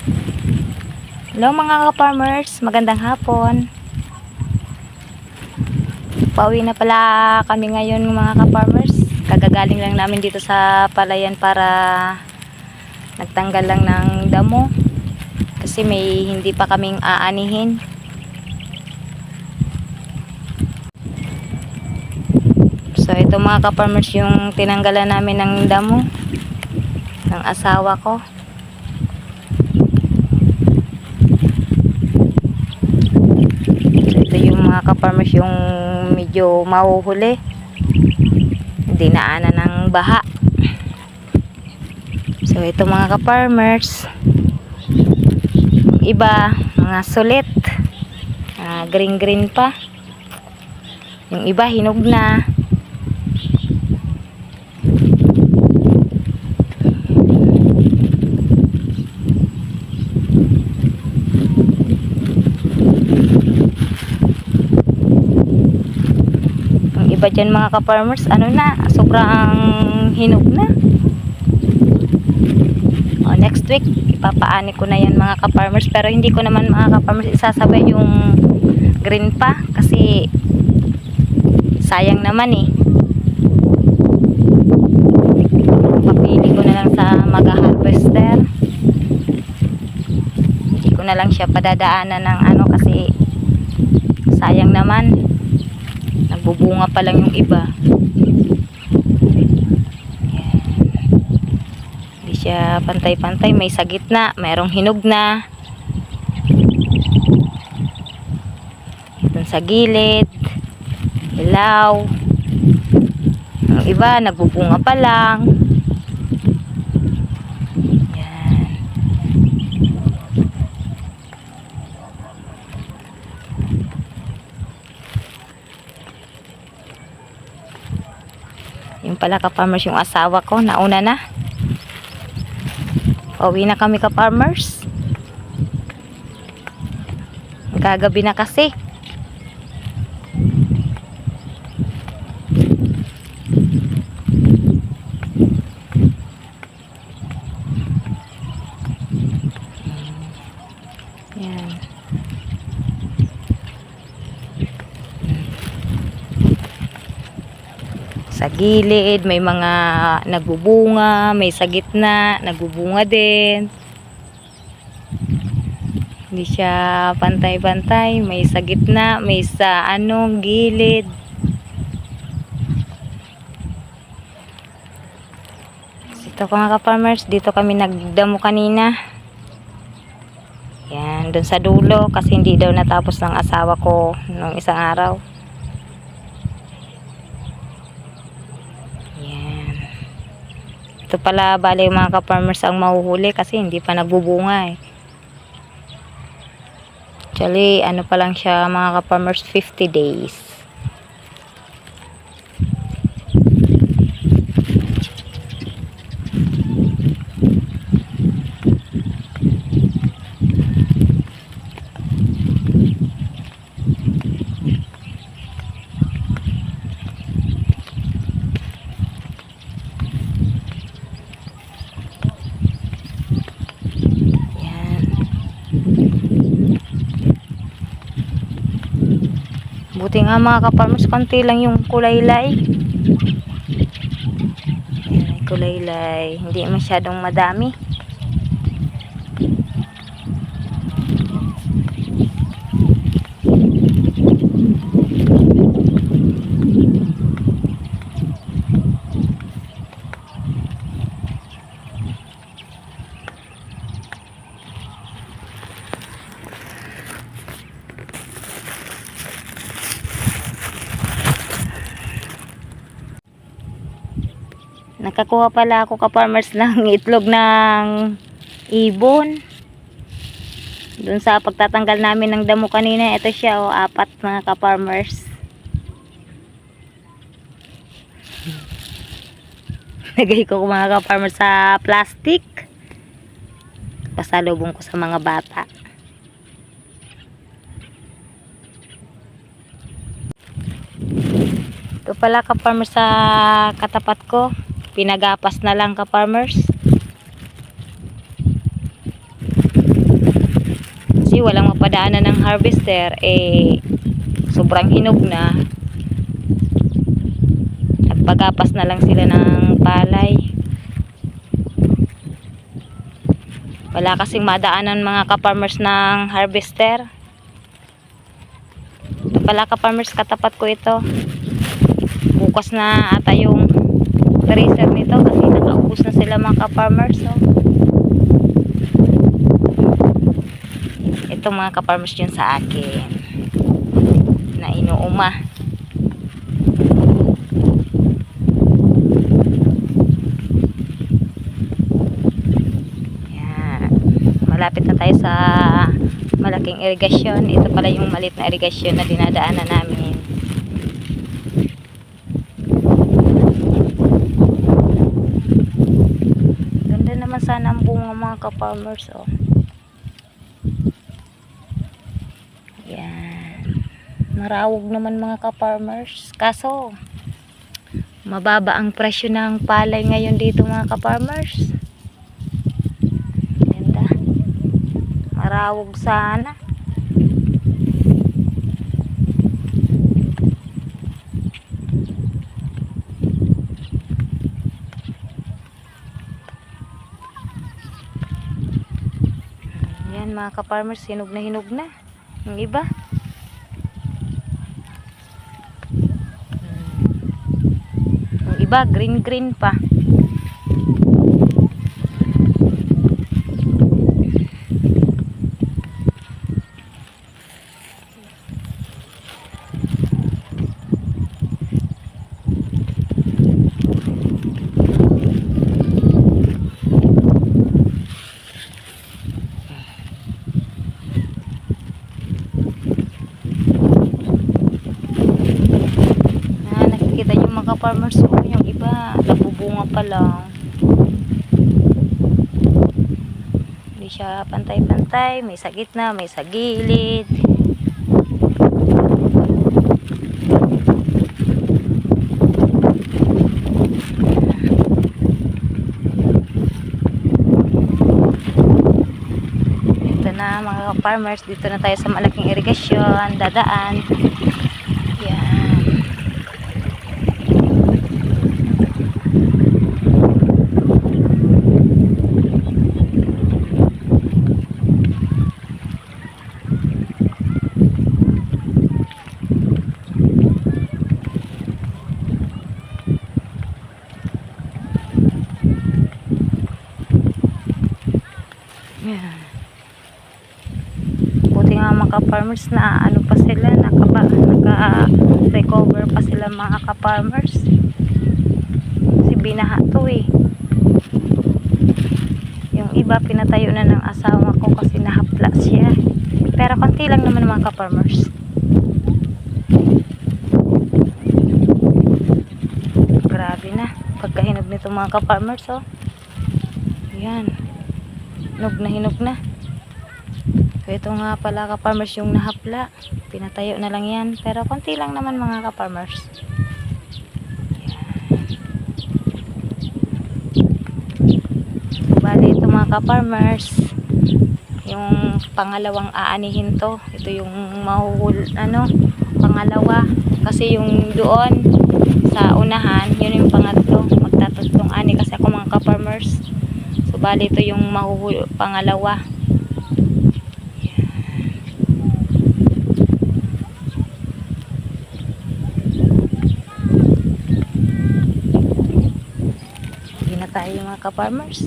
Hello mga ka-farmers, magandang hapon. Pauwi na pala kami ngayon mga ka-farmers. Kagagaling lang namin dito sa palayan para nagtanggal lang ng damo. Kasi may hindi pa kaming aanihin. So ito mga ka-farmers yung tinanggalan namin ng damo ng asawa ko. Mga ka-farmers yung medyo mahuhuli, hindi naanan ng baha. So ito mga ka-farmers, yung iba mga sulit, green green pa, yung iba hinog na. Iba dyan mga ka-farmers, ano na, sobrang hinog na. Next week ipapaani ko na yan mga ka-farmers, pero hindi ko naman mga ka-farmers isasabay yung green pa kasi sayang naman eh. Papili ko na lang sa mag-harvester, hindi ko na lang siya padadaanan ng ano kasi sayang naman. Nagbubunga pa lang yung iba. Yan. Hindi siya pantay-pantay. May sa gitna, mayroong hinog na. Doon sa gilid, ilaw. Yung iba, nagbubunga pa lang. Yan. Yung pala ka-farmers yung asawa ko, nauna na. Pauwi na kami ka-farmers. Gagabi na kasi. Yan. Sa gilid may mga nagbubunga, may sa gitna nagbubunga din. Hindi siya pantay-pantay, may sa gitna, may sa anong gilid. Ito mga ka-farmers, dito kami nagdamo kanina. Yan, dun sa dulo kasi hindi daw natapos ng asawa ko nung isang araw. Ito pala bali mga ka-farmers ang mahuhuli kasi hindi pa nagbubunga eh. Actually ano pa lang siya mga ka-farmers, 50 days. Buti nga mga ka-farmers, konti lang yung kulaylay. Ayan, may kulaylay. Hindi masyadong madami. Nakakuha pala ako ka-farmers ng itlog ng ibon. Doon sa pagtatanggal namin ng damo kanina, ito siya o, 4 mga ka-farmers. Nagay ko mga ka-farmers sa plastic. Pasalubong ko sa mga bata. Ito pala ka-farmers sa katapat ko. Pinagapas na lang ka-farmers. Kasi walang mapadaanan ng harvester, sobrang hinog na. Nagpagapas na lang sila ng palay. Wala kasing madaanan mga ka-farmers ng harvester. Ito pala ka-farmers, katapat ko ito. Bukas na ata yung tracer nito kasi nakaubos na sila mga ka-farmers. So, ito mga ka-farmers yun sa akin na inuuma. Yan. Malapit na tayo sa malaking irigasyon. Ito pala yung maliit na irigasyon na dinadaanan namin. Ganda naman sana ang bunga mga ka-farmers. Oh. Yan. Marawog naman mga ka-farmers. Kaso, mababa ang presyo ng palay ngayon dito mga ka-farmers. Ganda. Marawog sana. Yan mga ka-farmers, hinog na yung iba. Yung iba green pa. Nakikita nyo mga farmers, yung iba nabubunga pa lang, hindi siya pantay-pantay, may sa gitna, may sa gilid. Ito na mga farmers, dito na tayo sa malaking irigasyon, dadaan. Yan. Buti nga mga ka-farmers na ano pa sila, naka-recover pa sila mga ka-farmers. Kasi binaha to Yung iba pinatayo na ng asawa ko kasi nahapla siya. Pero konti lang naman mga ka-farmers. Grabe na pagkahinog nito mga ka-farmers. Yan. Hinog na. So, ito nga pala ka-farmers yung nahapla. Pinatayo na lang yan. Pero konti lang naman mga ka-farmers. So, bali ito mga ka-farmers, yung pangalawang aanihin to. Ito yung pangalawa. Kasi yung doon sa unahan, yun yung pangatlo. Magtatatlong ani kasi ako mga ka-farmers. So, bali ito yung pangalawa. Hindi na tayo mga ka-farmers.